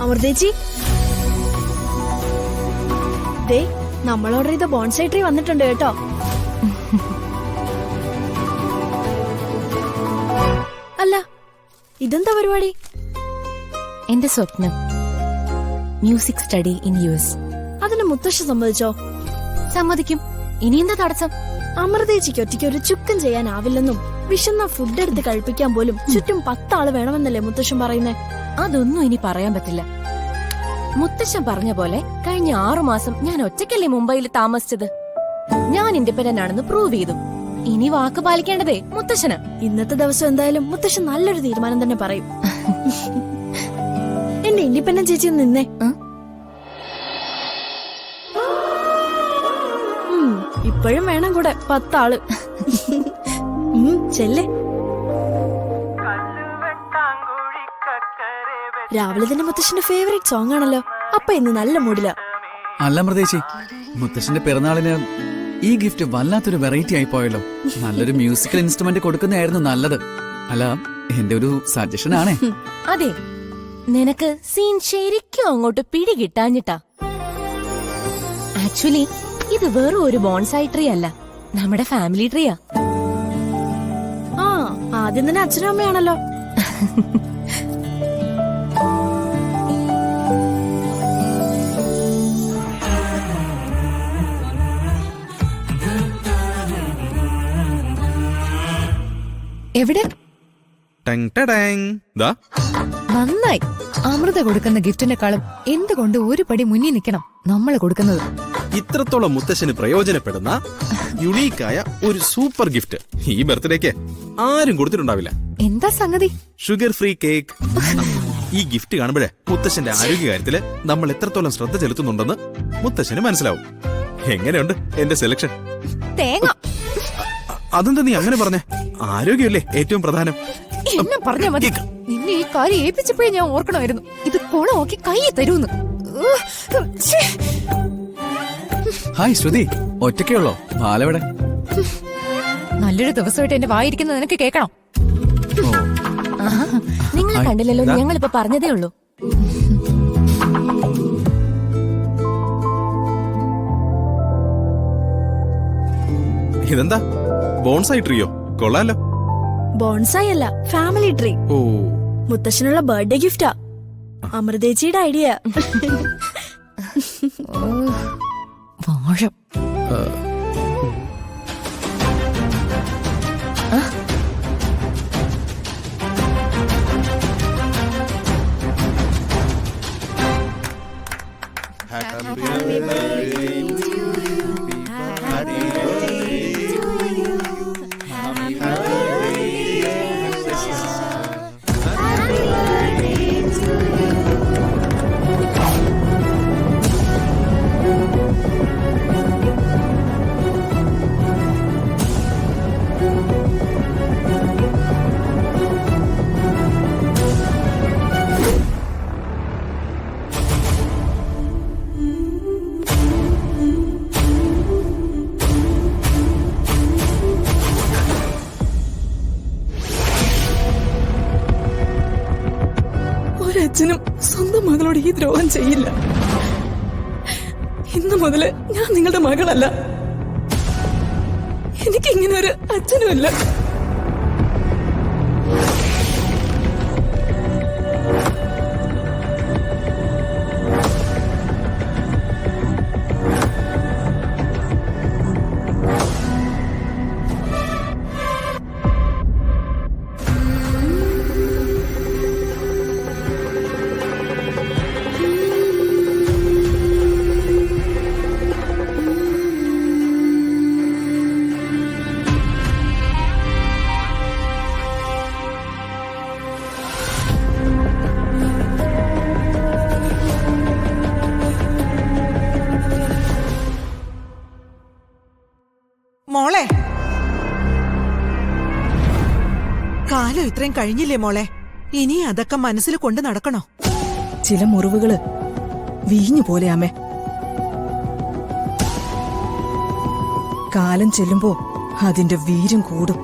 അമൃതേച്ചി, ദേ നമ്മൾ ഓർഡർ ചെയ്ത bonsai tree വന്നിട്ടുണ്ട് കേട്ടോ. അല്ല, ഇതെന്താ പരിപാടി? എന്റെ സ്വപ്നം മ്യൂസിക് സ്റ്റഡി ഇൻ US. അതിന് മുത്തശ്ശി സമ്മതിച്ചോ? സമ്മതിക്കും. ഇനി എന്താ തടസ്സം? അമൃതേച്ചിക്ക് ഒറ്റയ്ക്ക് ഒരു ചുക്കും ചെയ്യാനാവില്ലെന്നും വിശന്ന ഫുഡ് എടുത്ത് കഴിപ്പിക്കാൻ പോലും ചുറ്റും 10 ആള് വേണമെന്നല്ലേ മുത്തശ്ശൻ പറയുന്നേ? അതൊന്നും ഇനി പറയാൻ പറ്റില്ല. മുത്തശ്ശൻ പറഞ്ഞ പോലെ കഴിഞ്ഞ 6 മാസം ഞാൻ ഒറ്റയ്ക്കല്ലേ മുംബൈയിൽ താമസിച്ചത്. ഞാൻ ഇൻഡിപെൻഡന്റ് ആണെന്ന് പ്രൂവ് ചെയ്തു. ഇനി വാക്ക് പാലിക്കേണ്ടതേ മുത്തശ്ശന്. ഇന്നത്തെ ദിവസം എന്തായാലും മുത്തശ്ശൻ നല്ലൊരു തീരുമാനം തന്നെ പറയും. എന്റെ ഇൻഡിപെൻഡന്റ് ചേച്ചി നിന്നേ. ഇപ്പോഴും വേണം കൂടെ 10 ആള്. ചെല്ലേ. രാവിലെ തന്നെ മുത്തശ്ശന്റെ ഫേവറേറ്റ് സോങ് ആണല്ലോ. അപ്പൊ ഇന്ന് നല്ല മൂഡില. അല്ല മൃതേച്ചി, മുത്തശ്ശന്റെ പിറന്നാളിന് ഈ ഗിഫ്റ്റ് വല്ലാത്തൊരു വെറൈറ്റി ആയി പോയല്ലോ. നല്ലൊരു മ്യൂസിക്കൽ ഇൻസ്ട്രുമെന്റ് കൊടുക്കുന്നതായിരുന്നു നല്ലത്. അല്ല, എന്റെ ഒരു സജഷൻ ആണേ. അതെ, നിനക്ക് സീൻ ശരിക്കും അങ്ങോട്ട് പിടി കിട്ടാഞ്ഞിട്ടാ. ആക്ച്വലി ഇത് വെറും ഒരു ബോൺസായി ട്രീ അല്ല, നമ്മുടെ ഫാമിലി ട്രീയാ. ആ, ആദ്യം തന്നെ അച്ഛനും അമ്മയാണല്ലോ. എവിടെ? നന്നായി. അമൃത കൊടുക്കുന്ന ഗിഫ്റ്റിനെക്കാളും എന്തുകൊണ്ട് ഒരു പടി മുന്നിൽ നിൽക്കണം നമ്മൾ കൊടുക്കുന്നത്. ഇത്രത്തോളം മുത്തശ്ശന് പ്രയോജനപ്പെടുന്ന യുണീക്കായ ഒരു സൂപ്പർ ഗിഫ്റ്റ് ഈ ബർത്ത്ഡേക്ക് ആരും കൊടുത്തിട്ടുണ്ടാവില്ല. എന്താ സംഗതി? Sugar free cake. ഈ ഗിഫ്റ്റ് കാണുമ്പോഴേ മുത്തശ്ശന്റെ ആരോഗ്യകാര്യത്തില് നമ്മൾ എത്രത്തോളം ശ്രദ്ധ ചെലുത്തുന്നുണ്ടെന്ന് മുത്തശ്ശന് മനസ്സിലാവും. എങ്ങനെയുണ്ട് എന്റെ സെലക്ഷൻ? തേങ്ങ. അതെന്താ നീ അങ്ങനെ പറഞ്ഞേ? ആരോഗ്യമല്ലേ ഏറ്റവും പ്രധാനം. എന്നെ പറഞ്ഞാ മതി. നിന്നെ ഈ കാര്യം ഏൽപ്പിച്ചപ്പോഴേ ഞാൻ ഓർക്കണമായിരുന്നു. ഇത് കൊളമാക്കി കൈ തരൂന്ന്. ഹായ് ശ്രുതി, ഒറ്റയ്ക്കുള്ളോ? ബാലെവിടെ? നല്ലൊരു ദിവസമായിട്ട് എന്റെ വായിരിക്കുന്നത് നിനക്ക് കേൾക്കണം. നിങ്ങളെ കണ്ടില്ലല്ലോ, ഞങ്ങളിപ്പോ പറഞ്ഞതേ ഉള്ളൂ. ഇതെന്താ ബോൺസായി ട്രീയോ? കൊള്ളാലോ. ബോൺസായി അല്ല, ഫാമിലി ട്രീ. ഓ, മുത്തശ്ശനുള്ള ബർത്ത്ഡേ ഗിഫ്റ്റാ. അമൃതേച്ചിയുടെ ഐഡിയ. വാഴ. ഒരച്ഛനും സ്വന്തം മകളോട് ഈ ദ്രോഹം ചെയ്യില്ല. ഇന്നു മുതല് ഞാൻ നിങ്ങളുടെ മകളല്ല. എനിക്കിങ്ങനെ ഒരു അച്ഛനുമില്ല. മോളെ, കാലം ഇത്രയും കഴിഞ്ഞില്ലേ മോളെ? ഇനി അതൊക്കെ മനസ്സിൽ കൊണ്ട് നടക്കണോ? ചില മുറിവുകള് വീഞ്ഞു പോലെ അമ്മേ. കാലം ചെല്ലുമ്പോ അതിന്റെ വീര്യം കൂടും,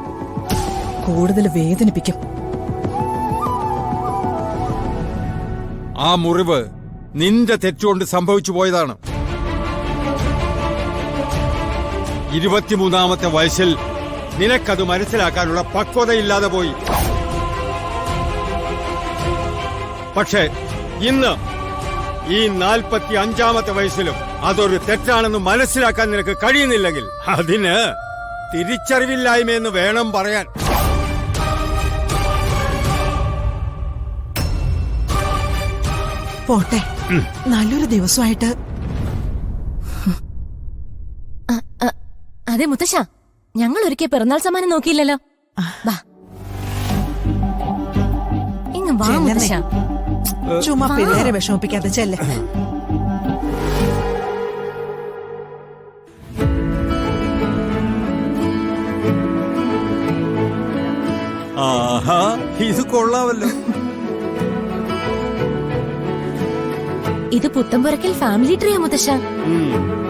കൂടുതൽ വേദനിപ്പിക്കും. ആ മുറിവ് നിന്റെ തെറ്റുകൊണ്ട് സംഭവിച്ചു പോയതാണ്. 23-ാമത്തെ വയസ്സിൽ നിനക്കത് മനസ്സിലാക്കാനുള്ള പക്വതയില്ലാതെ പോയി. പക്ഷേ ഇന്ന് ഈ 45-ാമത്തെ വയസ്സിലും അതൊരു തെറ്റാണെന്ന് മനസ്സിലാക്കാൻ നിനക്ക് കഴിയുന്നില്ലെങ്കിൽ അതിന് തിരിച്ചറിവില്ലായ്മയെന്ന് വേണം പറയാൻ. പോട്ടെ, നല്ലൊരു ദിവസമായിട്ട്. അതെ മുത്തശ്ശ, ഞങ്ങൾ ഒരിക്കൽ പിറന്നാൾ സമ്മാനം നോക്കിയില്ലല്ലോ. വാ ഇങ്ങ് വാ ചെല്ലമ്മേ. മുത്തശ്ശ. ചുമ്മാ പിള്ളേരെ വിഷമിപ്പിക്കാതെ ചെല്ലേ. ആഹാ, ഇത് കൊള്ളാമല്ലോ. ഇത് പുത്തമ്പുറക്കൽ ഫാമിലി ട്രീയാ മുത്തശ്ശ. ഉം.